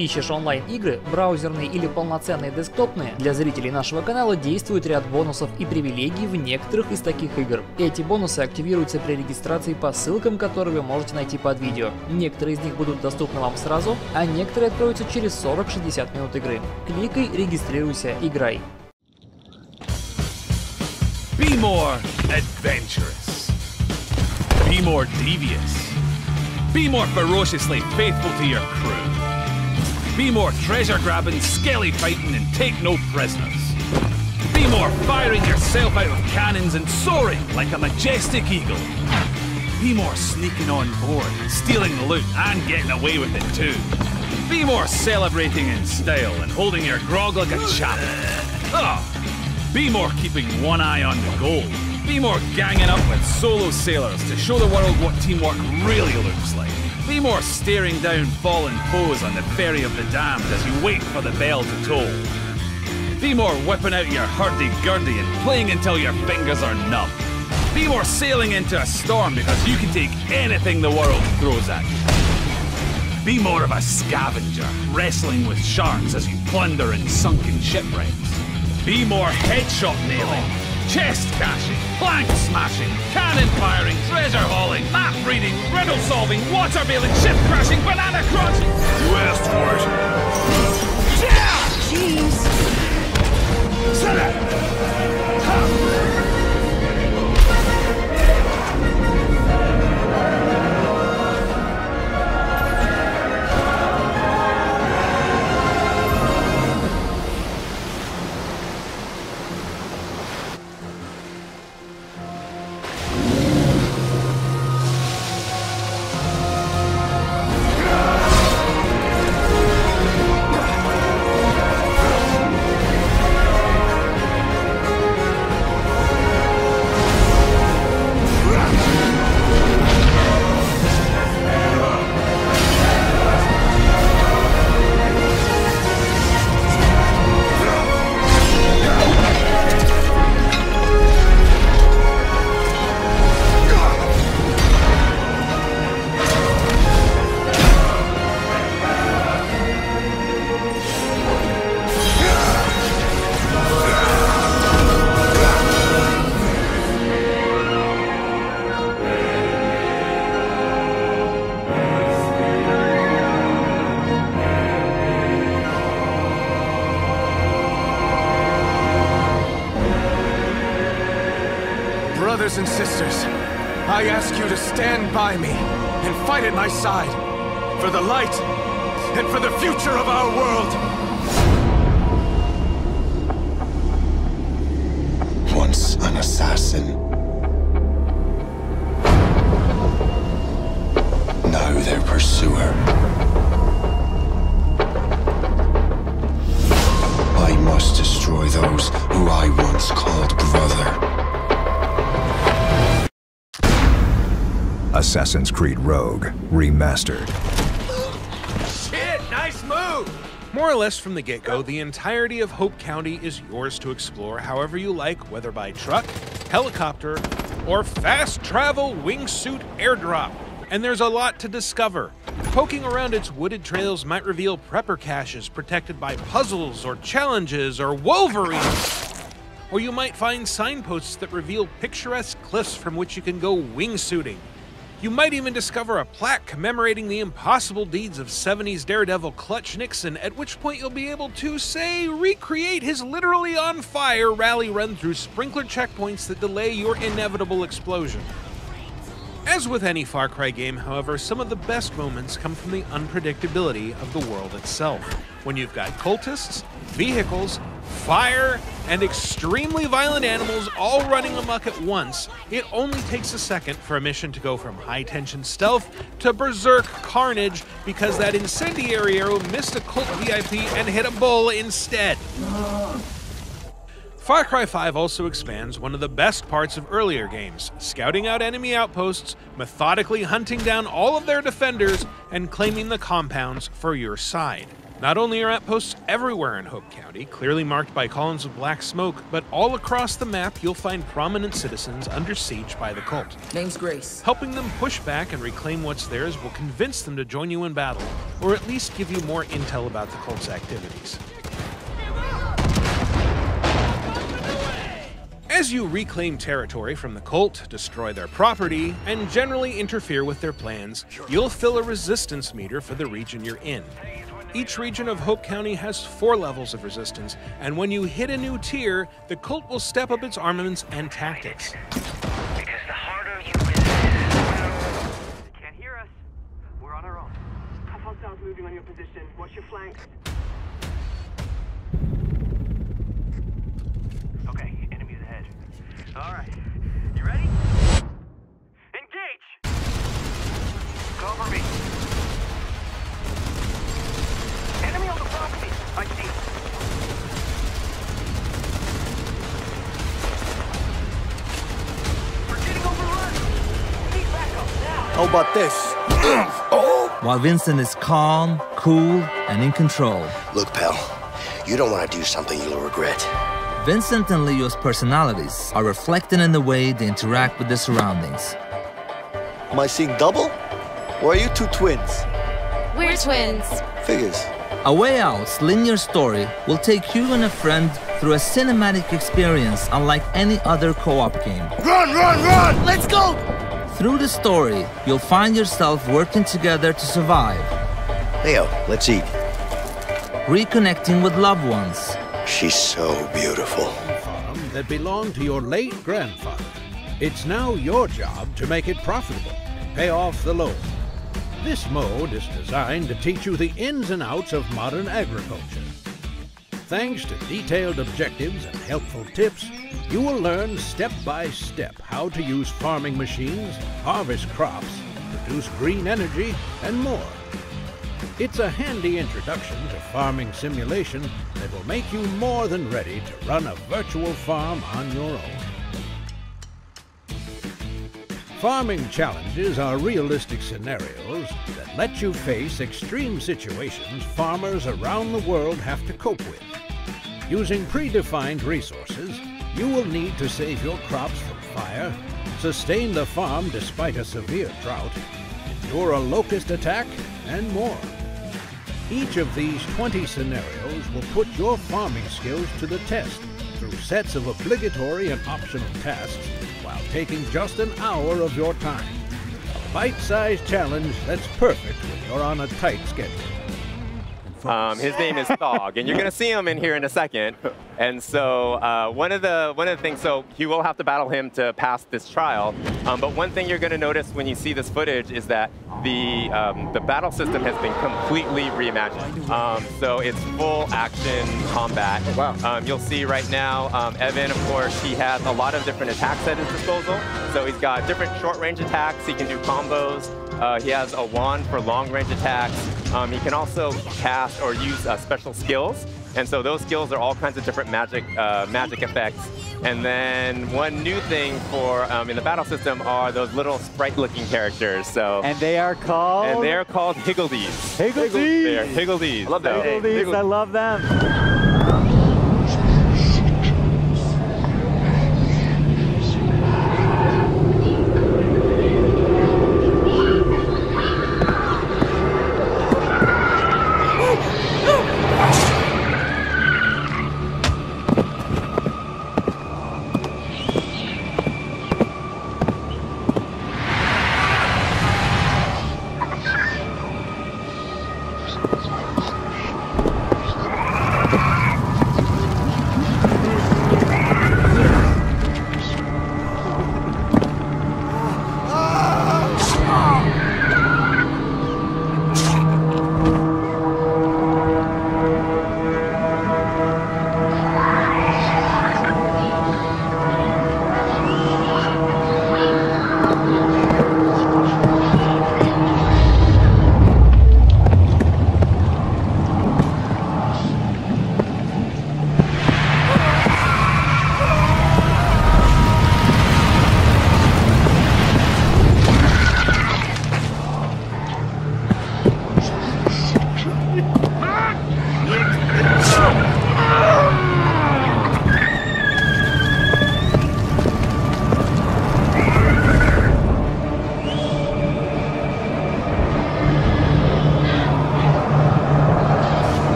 Ищешь онлайн-игры, браузерные или полноценные десктопные? Для зрителей нашего канала действует ряд бонусов и привилегий в некоторых из таких игр. Эти бонусы активируются при регистрации по ссылкам, которые вы можете найти под видео. Некоторые из них будут доступны вам сразу, а некоторые откроются через 40-60 минут игры. Кликай, регистрируйся, играй. Be more adventurous. Be more devious. Be more ferociously faithful to your crew. Be more treasure-grabbing, skelly-fighting, and take no prisoners. Be more firing yourself out of cannons and soaring like a majestic eagle. Be more sneaking on board, stealing the loot, and getting away with it too. Be more celebrating in style and holding your grog like a champ. Oh, be more keeping one eye on the goal. Be more ganging up with solo sailors to show the world what teamwork really looks like. Be more staring down fallen foes on the ferry of the damned as you wait for the bell to toll. Be more whipping out your hurdy-gurdy and playing until your fingers are numb. Be more sailing into a storm because you can take anything the world throws at you. Be more of a scavenger, wrestling with sharks as you plunder in sunken shipwrecks. Be more headshot nailing, chest cashing, plank smashing, cannon firing, treasure hauling, map reading, riddle solving, water bailing, ship crashing, banana crunching. You asked for it. Yeah! Jeez. Set it. Brothers and sisters, I ask you to stand by me and fight at my side for the light and for the future of our world. Once an assassin, now their pursuer. I must destroy those who I once called brother. Assassin's Creed Rogue Remastered. Shit, nice move! More or less from the get-go, the entirety of Hope County is yours to explore however you like, whether by truck, helicopter, or fast travel wingsuit airdrop. And there's a lot to discover. Poking around its wooded trails might reveal prepper caches protected by puzzles or challenges or wolverines. Or you might find signposts that reveal picturesque cliffs from which you can go wingsuiting. You might even discover a plaque commemorating the impossible deeds of 70s daredevil Clutch Nixon, at which point you'll be able to, say, recreate his literally on fire rally run through sprinkler checkpoints that delay your inevitable explosion. As with any Far Cry game, however, some of the best moments come from the unpredictability of the world itself. When you've got cultists, vehicles, fire, and extremely violent animals all running amok at once, it only takes a second for a mission to go from high-tension stealth to berserk carnage because that incendiary arrow missed a cult VIP and hit a bull instead. Far Cry 5 also expands one of the best parts of earlier games, scouting out enemy outposts, methodically hunting down all of their defenders, and claiming the compounds for your side. Not only are outposts everywhere in Hope County, clearly marked by columns of black smoke, but all across the map you'll find prominent citizens under siege by the cult. Name's Grace. Helping them push back and reclaim what's theirs will convince them to join you in battle. or at least give you more intel about the cult's activities. As you reclaim territory from the cult, destroy their property, and generally interfere with their plans, you'll fill a resistance meter for the region you're in. Each region of Hope County has 4 levels of resistance, and when you hit a new tier, the cult will step up its armaments and tactics. Because the harder you resist... They can't hear us. We're on our own. Hostiles moving on your position. Watch your flanks. Okay, enemies ahead. Alright. You ready? Engage! Cover me. Enemy on the property. I see. We're getting overrun. Need backup now. How about this? While Vincent is calm, cool, and in control. Look, pal, you don't want to do something you'll regret. Vincent and Leo's personalities are reflected in the way they interact with their surroundings. Am I seeing double? Or are you two twins? We're twins. Figures. A Way Out's linear story will take you and a friend through a cinematic experience unlike any other co-op game. Run, run, run! Let's go! Through the story, you'll find yourself working together to survive. Leo, let's eat. Reconnecting with loved ones. She's so beautiful. Farm that belonged to your late grandfather. It's now your job to make it profitable, pay off the loan. This mode is designed to teach you the ins and outs of modern agriculture. Thanks to detailed objectives and helpful tips, you will learn step by step how to use farming machines, harvest crops, produce green energy, and more. It's a handy introduction to farming simulation that will make you more than ready to run a virtual farm on your own. Farming challenges are realistic scenarios that let you face extreme situations farmers around the world have to cope with. Using predefined resources, you will need to save your crops from fire, sustain the farm despite a severe drought, endure a locust attack, and more. Each of these 20 scenarios will put your farming skills to the test through sets of obligatory and optional tasks while taking just an hour of your time. A bite-sized challenge that's perfect when you're on a tight schedule. His name is Thog, and you're going to see him in here in a second. And so one of the things, so you will have to battle him to pass this trial. But one thing you're going to notice when you see this footage is that the battle system has been completely reimagined. So it's full action combat. Wow. You'll see right now, Evan, of course, he has a lot of different attacks at his disposal. So he's got different short-range attacks. He can do combos. He has a wand for long-range attacks. He can also cast or use special skills. And so those skills are all kinds of different magic effects. And then one new thing for in the battle system are those little sprite-looking characters. So they are called? And they are called Higgledies. Higgledies! They are Higgledies. I love them. Higgledies, I love them.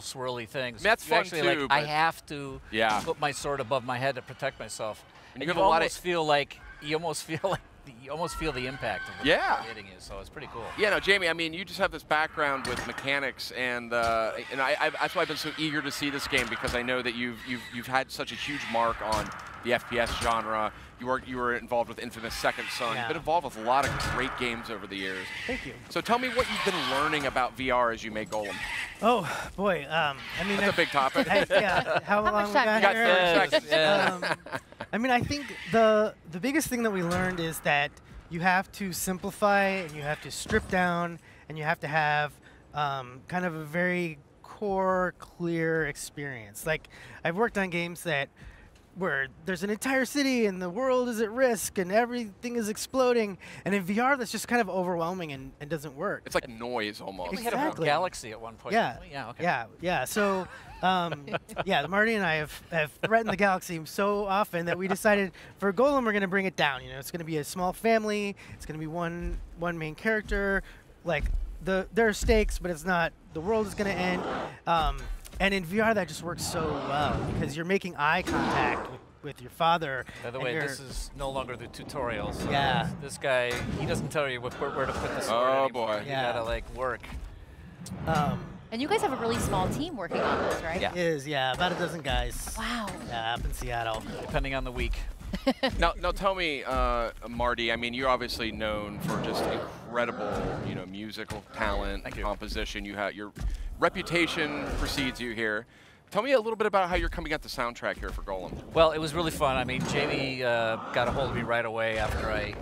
swirly things. That's you fun actually, too, like, but I have to put my sword above my head to protect myself. And you almost feel like you almost feel the impact of it hitting you. So it's pretty cool. Yeah, no, Jamie. I mean, you just have this background with mechanics, and that's why I've been so eager to see this game, because I know that you've had such a huge mark on the FPS genre. You were involved with Infamous Second Son. You've been involved with a lot of great games over the years. Thank you. So tell me what you've been learning about VR as you make Golem. Oh boy, I mean that's a big topic. How long we got here? 30 seconds. I mean, I think the biggest thing that we learned is that you have to simplify and you have to strip down and you have to have kind of a very core, clear experience. Like, I've worked on games where there's an entire city and the world is at risk and everything is exploding, and in VR that's just kind of overwhelming and doesn't work. It's like noise almost. We had a whole galaxy at one point. Yeah, yeah, okay. yeah. So, Marty and I have threatened the galaxy so often that we decided for Golem we're going to bring it down. You know, it's going to be a small family. It's going to be one main character. Like, there are stakes, but it's not. The world is going to end. And in VR, that just works so well because you're making eye contact with your father. By the way, this is no longer the tutorial. So yeah. This guy, he doesn't tell you where to put the sword anymore. Boy. You gotta, like, work. And you guys have a really small team working on this, right? Yeah. It is, yeah. About a dozen guys. Wow. Yeah, up in Seattle. Depending on the week. Now tell me, Marty, I mean, you're obviously known for just incredible, musical talent, composition. You have your reputation precedes you here. Tell me a little bit about how you're coming at the soundtrack here for Golem. Well, it was really fun. I mean, Jamie got a hold of me right away after I...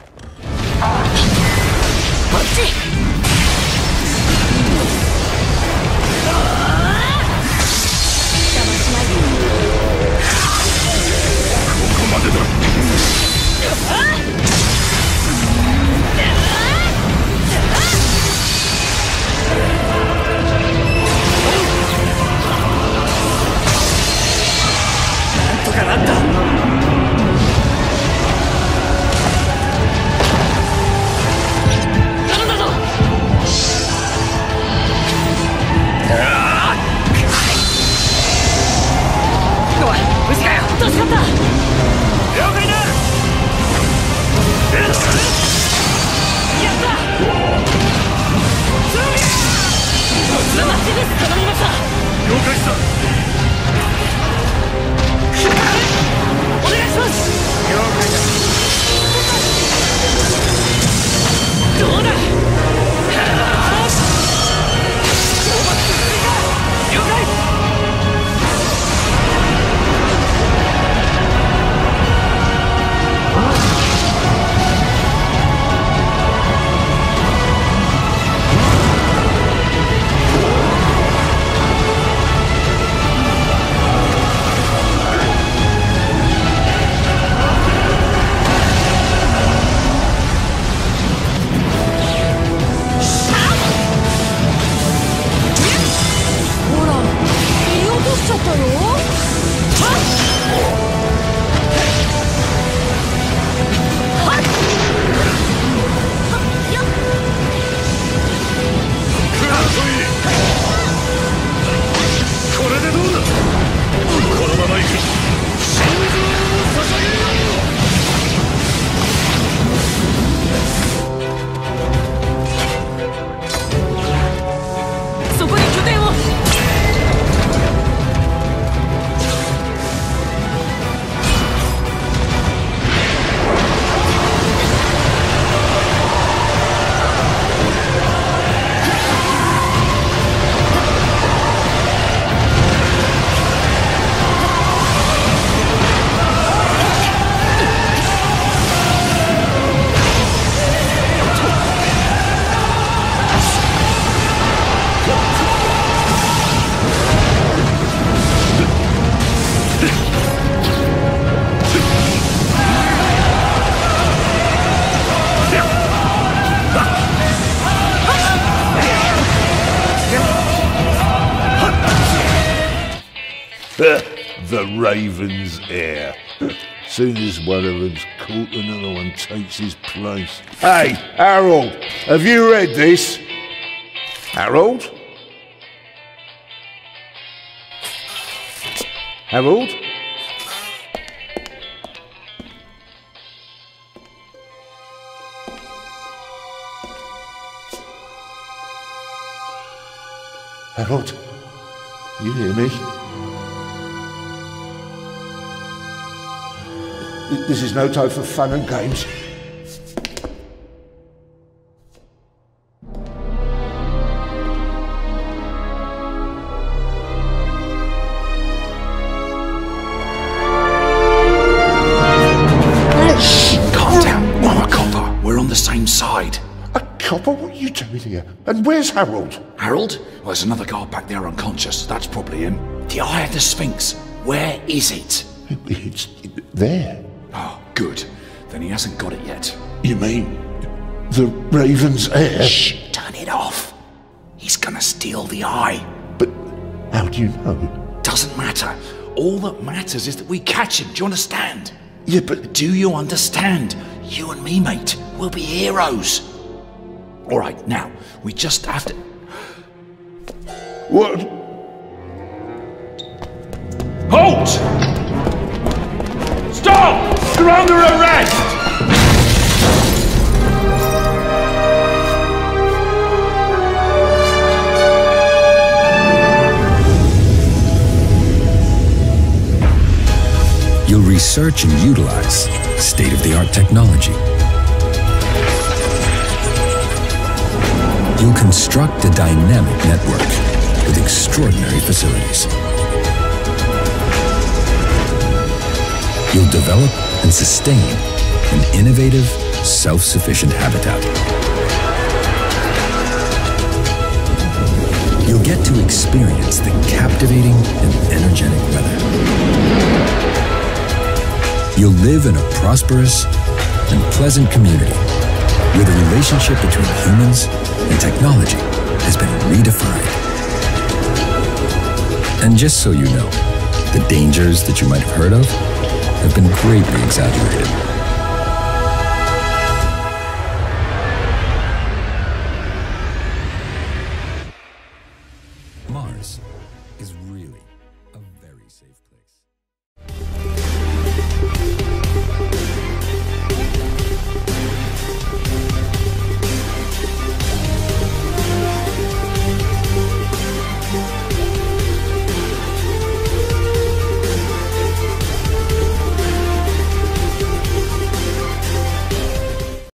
The Raven's heir. Soon as one of them's caught, another one takes his place. Hey, Harold, have you read this? Harold? Harold? Harold, you hear me? This is no time for fun and games. Calm down. I'm a copper. We're on the same side. A copper? What are you doing here? And where's Harold? Harold? Well, there's another guard back there unconscious. That's probably him. The Eye of the Sphinx. Where is it? It's there. Oh, good. Then he hasn't got it yet. You mean the Raven's heir? Shh! Turn it off. He's gonna steal the eye. But how do you know? Doesn't matter. All that matters is that we catch him. Do you understand? Yeah, but... Do you understand? You and me, mate. We'll be heroes. All right, now, we just have to... What? Halt! Stop! You're under arrest! You'll research and utilize state-of-the-art technology. You'll construct a dynamic network with extraordinary facilities. You'll develop and sustain an innovative, self-sufficient habitat. You'll get to experience the captivating and energetic weather. You'll live in a prosperous and pleasant community where the relationship between humans and technology has been redefined. And just so you know, the dangers that you might have heard of have been greatly exaggerated.